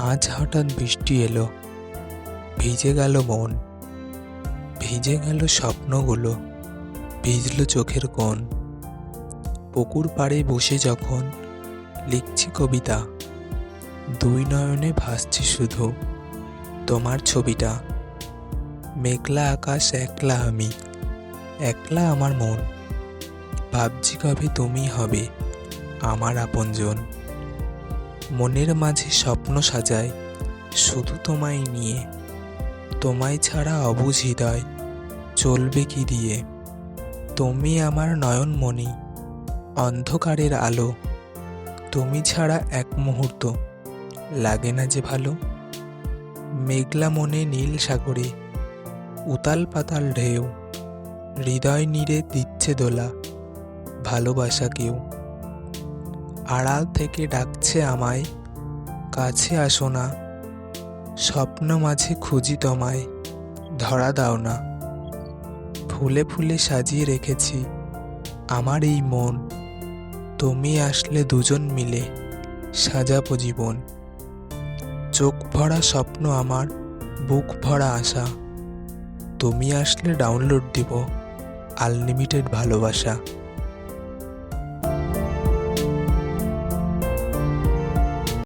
আজ হঠাৎ বৃষ্টি এলো, ভিজে গেল মন, ভিজে গেল স্বপ্নগুলো, ভিজল চোখের কোণ। পুকুর পাড়ে বসে যখন লিখছি কবিতা, দুই নয়নে ভাসছে শুধু তোমার ছবিটা। মেঘলা আকাশ, একলা আমি, একলা আমার মন, ভাবছি কবে তুমি হবে আমার আপনজন। মনের মাঝে স্বপ্ন সাজায় শুধু তোমায় নিয়ে, তোমায় ছাড়া অবুঝ হৃদয় চলবে কি দিয়ে। তুমি আমার নয়নমণি, অন্ধকারের আলো, তুমি ছাড়া এক মুহূর্ত লাগে না যে ভালো। মেঘলা মনে নীল সাগরে উতাল পাতাল ঢেউ, হৃদয় নীড়ে দিচ্ছে দোলা ভালোবাসা কেউ। আড়াল থেকে ডাকছে আমায়, কাছে আসো না, স্বপ্ন মাঝে খুঁজি তোমায়, ধরা দাও না। ফুলে ফুলে সাজিয়ে রেখেছি আমার এই মন, তুমি আসলে দুজন মিলে সাজাবো জীবন। চোখ ভরা স্বপ্ন আমার, বুক ভরা আশা, তুমি আসলে ডাউনলোড দিব আনলিমিটেড ভালোবাসা।